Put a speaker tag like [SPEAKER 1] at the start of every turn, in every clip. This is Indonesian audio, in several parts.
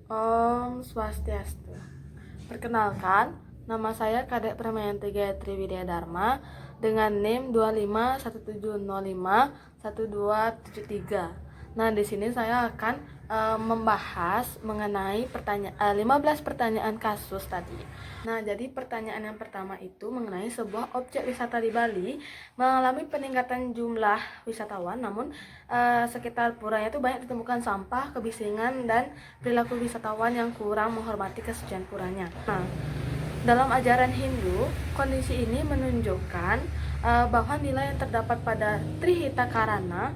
[SPEAKER 1] Om Swastiastu. Perkenalkan, nama saya Kadek Pramayanti Gayatri Widya Dharma dengan NIM 2517051273. Nah, di sini saya akan membahas mengenai 15 pertanyaan kasus tadi. Nah, jadi pertanyaan yang pertama itu mengenai sebuah objek wisata di Bali mengalami peningkatan jumlah wisatawan, namun sekitar puranya itu banyak ditemukan sampah, kebisingan, dan perilaku wisatawan yang kurang menghormati kesucian puranya. Nah, dalam ajaran Hindu, kondisi ini menunjukkan bahwa nilai yang terdapat pada Trihita Karana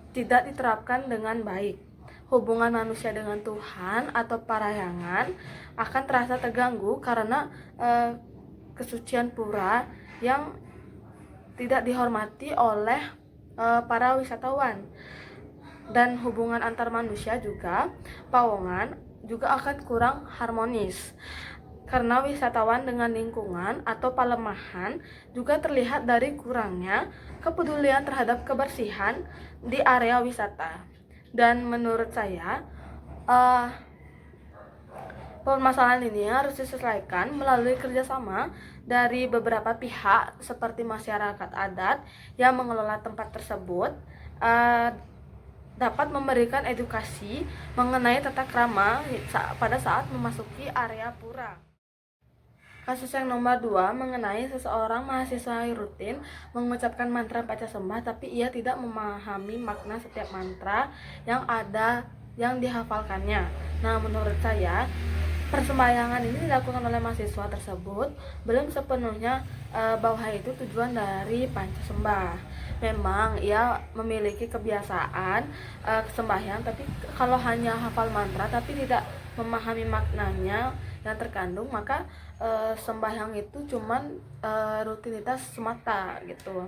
[SPEAKER 1] tidak diterapkan dengan baik. Hubungan manusia dengan Tuhan atau parahyangan akan terasa terganggu karena kesucian pura yang tidak dihormati oleh para wisatawan. Dan hubungan antar manusia juga, pawongan juga akan kurang harmonis karena wisatawan dengan lingkungan atau pelemahan juga terlihat dari kurangnya kepedulian terhadap kebersihan di area wisata. Dan menurut saya permasalahan ini harus diselesaikan melalui kerjasama dari beberapa pihak seperti masyarakat adat yang mengelola tempat tersebut, dapat memberikan edukasi mengenai tata krama pada saat memasuki area pura. Kasus yang nomor 2 mengenai seseorang mahasiswa rutin mengucapkan mantra baca sembah tapi ia tidak memahami makna setiap mantra yang dihafalkannya. Nah, menurut saya persembahyangan ini dilakukan oleh mahasiswa tersebut belum sepenuhnya bahwa itu tujuan dari panca sembah. Memang ia memiliki kebiasaan sembahyang, tapi kalau hanya hafal mantra tapi tidak memahami maknanya yang terkandung, maka sembahyang itu cuman rutinitas semata gitu.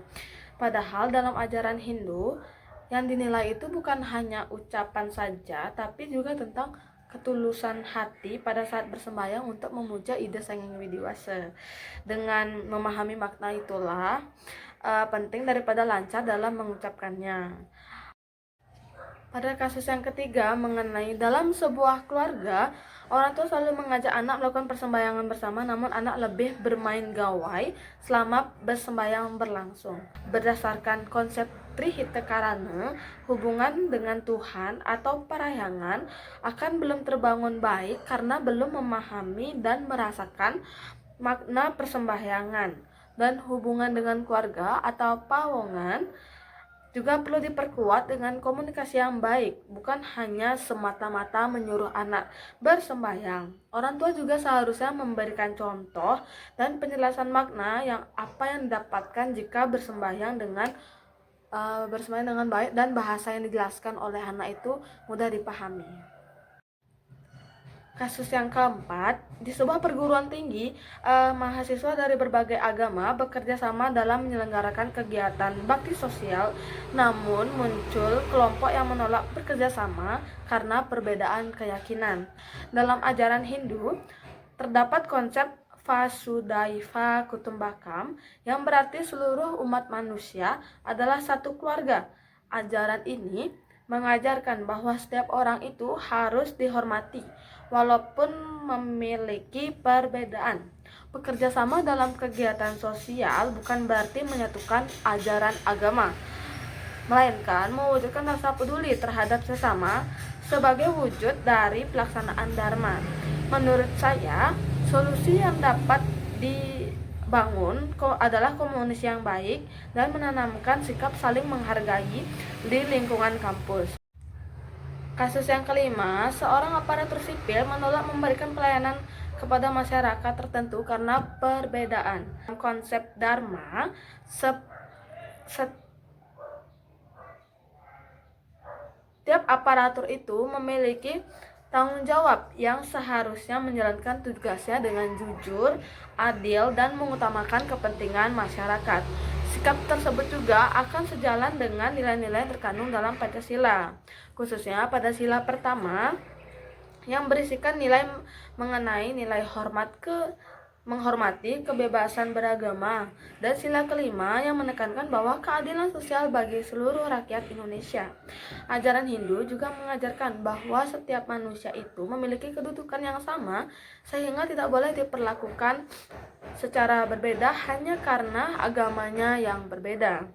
[SPEAKER 1] Padahal dalam ajaran Hindu yang dinilai itu bukan hanya ucapan saja, tapi juga tentang ketulusan hati pada saat bersembahyang untuk memuja ide Sang Hyang Widiwasa. Dengan memahami makna itulah penting daripada lancar dalam mengucapkannya. Pada kasus yang ketiga mengenai dalam sebuah keluarga, orang tua selalu mengajak anak melakukan persembahyangan bersama, namun anak lebih bermain gawai selama bersembahyang berlangsung. Berdasarkan konsep Trihita Karana, hubungan dengan Tuhan atau parahyangan akan belum terbangun baik karena belum memahami dan merasakan makna persembahyangan. Dan hubungan dengan keluarga atau pawongan juga perlu diperkuat dengan komunikasi yang baik, bukan hanya semata-mata menyuruh anak bersembahyang. Orang tua juga seharusnya memberikan contoh dan penjelasan makna apa yang didapatkan jika bersembahyang dengan baik dan bahasa yang dijelaskan oleh anak itu mudah dipahami. Kasus yang keempat, di sebuah perguruan tinggi, mahasiswa dari berbagai agama bekerja sama dalam menyelenggarakan kegiatan bakti sosial, namun muncul kelompok yang menolak bekerja sama karena perbedaan keyakinan. Dalam ajaran Hindu, terdapat konsep Vasudhaiva Kutumbakam yang berarti seluruh umat manusia adalah satu keluarga. Ajaran ini mengajarkan bahwa setiap orang itu harus dihormati walaupun memiliki perbedaan. Bekerja sama dalam kegiatan sosial bukan berarti menyatukan ajaran agama, melainkan mewujudkan rasa peduli terhadap sesama sebagai wujud dari pelaksanaan dharma. Menurut saya, solusi yang dapat dibangun adalah komunikasi yang baik dan menanamkan sikap saling menghargai di lingkungan kampus. Kasus yang kelima, seorang aparatur sipil menolak memberikan pelayanan kepada masyarakat tertentu karena perbedaan konsep dharma. Setiap aparatur itu memiliki tanggung jawab yang seharusnya menjalankan tugasnya dengan jujur, adil, dan mengutamakan kepentingan masyarakat. Sikap tersebut juga akan sejalan dengan nilai-nilai terkandung dalam Pancasila, khususnya pada sila pertama yang berisikan nilai mengenai nilai hormat menghormati kebebasan beragama, dan sila kelima yang menekankan bahwa keadilan sosial bagi seluruh rakyat Indonesia. Ajaran Hindu juga mengajarkan bahwa setiap manusia itu memiliki kedudukan yang sama, sehingga tidak boleh diperlakukan secara berbeda hanya karena agamanya yang berbeda.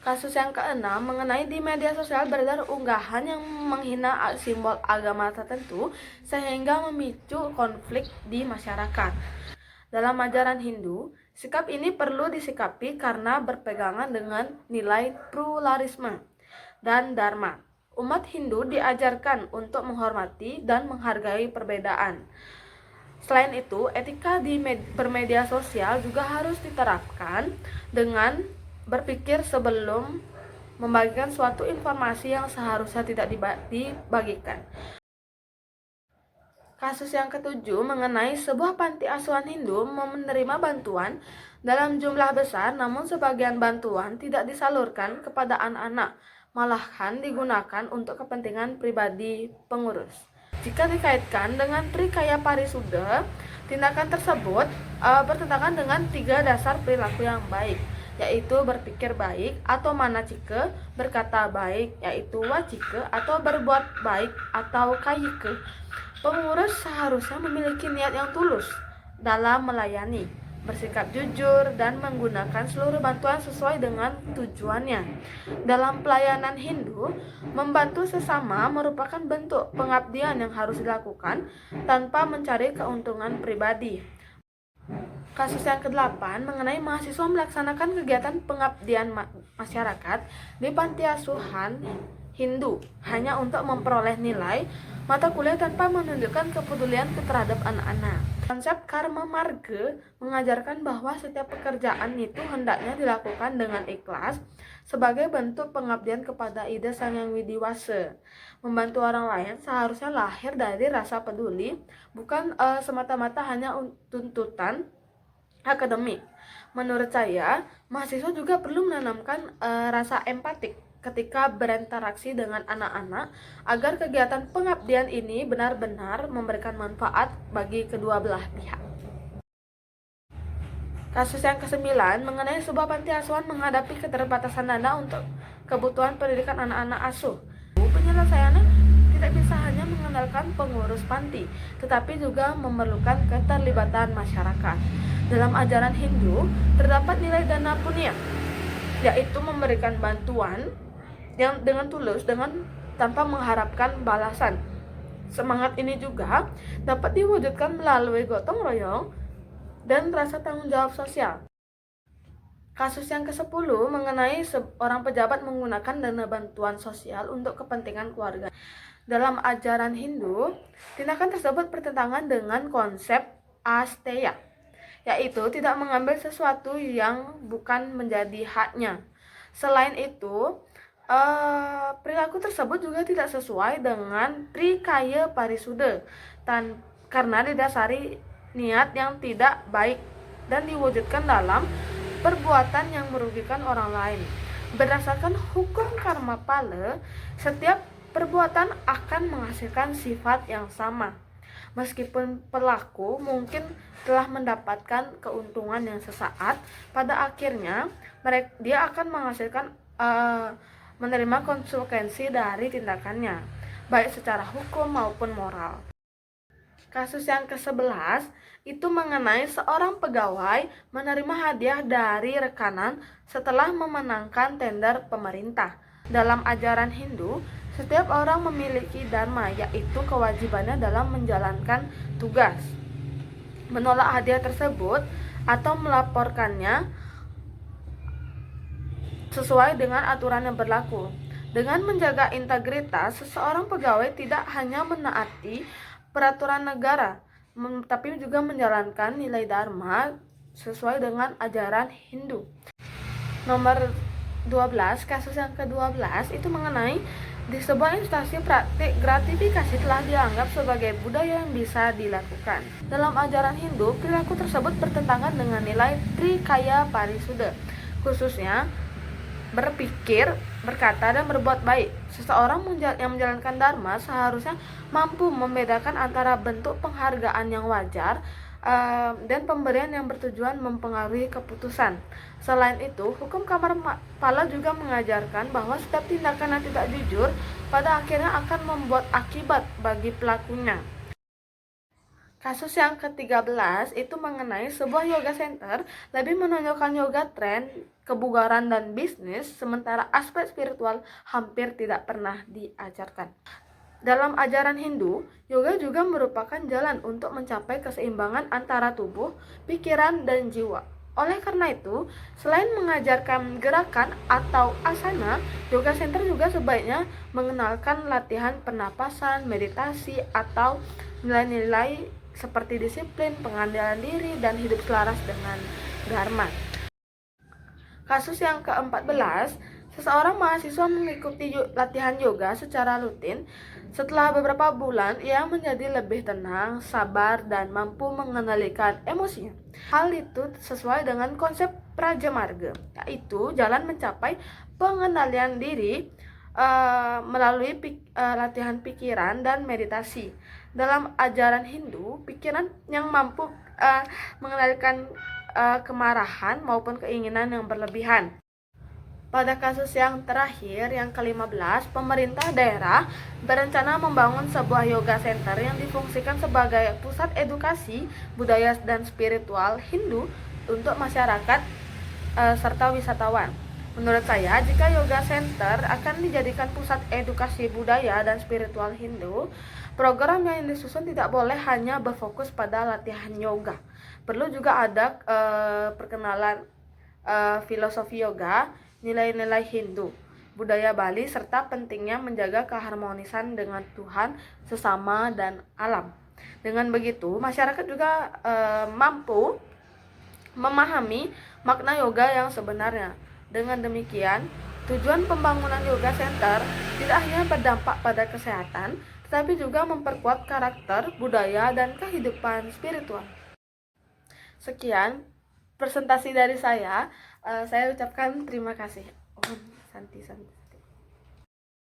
[SPEAKER 1] Kasus yang keenam mengenai di media sosial beredar unggahan yang menghina simbol agama tertentu sehingga memicu konflik di masyarakat. Dalam ajaran Hindu, sikap ini perlu disikapi karena berpegangan dengan nilai pluralisme dan dharma. Umat Hindu diajarkan untuk menghormati dan menghargai perbedaan. Selain itu, etika di bermedia sosial juga harus diterapkan dengan berpikir sebelum membagikan suatu informasi yang seharusnya tidak dibagikan. Kasus yang ketujuh mengenai sebuah panti asuhan Hindu menerima bantuan dalam jumlah besar, namun sebagian bantuan tidak disalurkan kepada anak-anak, malahan digunakan untuk kepentingan pribadi pengurus. Jika dikaitkan dengan Trikaya Parisuda, tindakan tersebut bertentangan dengan 3 dasar perilaku yang baik, yaitu berpikir baik atau manacike, berkata baik yaitu wacike atau berbuat baik atau kayike. Pengurus seharusnya memiliki niat yang tulus dalam melayani, bersikap jujur, dan menggunakan seluruh bantuan sesuai dengan tujuannya. Dalam pelayanan Hindu, membantu sesama merupakan bentuk pengabdian yang harus dilakukan tanpa mencari keuntungan pribadi. Kasus yang ke-8 mengenai mahasiswa melaksanakan kegiatan pengabdian masyarakat di panti asuhan Hindu hanya untuk memperoleh nilai mata kuliah tanpa menunjukkan kepedulian terhadap anak-anak. Konsep karma marga mengajarkan bahwa setiap pekerjaan itu hendaknya dilakukan dengan ikhlas sebagai bentuk pengabdian kepada ide Sang Yang Widiwasa. Membantu orang lain seharusnya lahir dari rasa peduli, bukan semata-mata hanya tuntutan akademik. Menurut saya, mahasiswa juga perlu menanamkan rasa empatik ketika berinteraksi dengan anak-anak agar kegiatan pengabdian ini benar-benar memberikan manfaat bagi kedua belah pihak. Kasus yang ke-9 mengenai sebuah panti asuhan menghadapi keterbatasan dana untuk kebutuhan pendidikan anak-anak asuh. Penyelesaiannya tidak bisa hanya mengandalkan pengurus panti, tetapi juga memerlukan keterlibatan masyarakat. Dalam ajaran Hindu, terdapat nilai dana punya, yaitu memberikan bantuan yang dengan tulus tanpa mengharapkan balasan. Semangat ini juga dapat diwujudkan melalui gotong royong dan rasa tanggung jawab sosial. Kasus yang ke-10 mengenai seorang pejabat menggunakan dana bantuan sosial untuk kepentingan keluarga. Dalam ajaran Hindu, tindakan tersebut bertentangan dengan konsep asteya, yaitu tidak mengambil sesuatu yang bukan menjadi haknya. Selain itu, perilaku tersebut juga tidak sesuai dengan Trikaya Parisuda karena didasari niat yang tidak baik dan diwujudkan dalam perbuatan yang merugikan orang lain. Berdasarkan hukum karma pala, setiap perbuatan akan menghasilkan sifat yang sama. Meskipun pelaku mungkin telah mendapatkan keuntungan yang sesaat, pada akhirnya dia akan menghasilkan menerima konsekuensi dari tindakannya, baik secara hukum maupun moral. Kasus yang ke-11 itu mengenai seorang pegawai menerima hadiah dari rekanan setelah memenangkan tender pemerintah. Dalam ajaran Hindu, setiap orang memiliki dharma, yaitu kewajibannya dalam menjalankan tugas. Menolak hadiah tersebut atau melaporkannya sesuai dengan aturan yang berlaku. Dengan menjaga integritas, seseorang pegawai tidak hanya menaati peraturan negara, tapi juga menjalankan nilai dharma sesuai dengan ajaran Hindu. Nomor 12, kasus yang ke-12 itu mengenai di sebuah instansi praktik gratifikasi telah dianggap sebagai budaya yang bisa dilakukan. Dalam ajaran Hindu, perilaku tersebut bertentangan dengan nilai Trikaya Parisuda, khususnya berpikir berkata dan berbuat baik. Seseorang yang menjalankan dharma seharusnya mampu membedakan antara bentuk penghargaan yang wajar dan pemberian yang bertujuan mempengaruhi keputusan. Selain itu, hukum kamar pala juga mengajarkan bahwa setiap tindakan yang tidak jujur pada akhirnya akan membuat akibat bagi pelakunya. Kasus yang ke-13 itu mengenai sebuah yoga center lebih menonjolkan yoga tren, kebugaran, dan bisnis, sementara aspek spiritual hampir tidak pernah diajarkan. Dalam ajaran Hindu, yoga juga merupakan jalan untuk mencapai keseimbangan antara tubuh, pikiran, dan jiwa. Oleh karena itu, selain mengajarkan gerakan atau asana, yoga center juga sebaiknya mengenalkan latihan pernapasan, meditasi, atau nilai-nilai seperti disiplin, pengandalan diri, dan hidup selaras dengan dharma. Kasus yang ke-14, seseorang mahasiswa mengikuti latihan yoga secara rutin. Setelah beberapa bulan, ia menjadi lebih tenang, sabar, dan mampu mengendalikan emosinya. Hal itu sesuai dengan konsep Prajamarga, yaitu jalan mencapai pengendalian diri melalui latihan pikiran dan meditasi. Dalam ajaran Hindu, pikiran yang mampu mengendalikan kemarahan maupun keinginan yang berlebihan. Pada kasus yang terakhir, yang ke-15, pemerintah daerah berencana membangun sebuah yoga center yang difungsikan sebagai pusat edukasi, budaya, dan spiritual Hindu untuk masyarakat serta wisatawan. Menurut saya, jika yoga center akan dijadikan pusat edukasi budaya dan spiritual Hindu, program yang disusun tidak boleh hanya berfokus pada latihan yoga. Perlu juga ada perkenalan filosofi yoga, nilai-nilai Hindu, budaya Bali, serta pentingnya menjaga keharmonisan dengan Tuhan, sesama, dan alam. Dengan begitu, masyarakat juga mampu memahami makna yoga yang sebenarnya. Dengan demikian, tujuan pembangunan yoga center tidak hanya berdampak pada kesehatan, tetapi juga memperkuat karakter, budaya, dan kehidupan spiritual. Sekian presentasi dari saya. Saya ucapkan terima kasih. Om Santi Santi.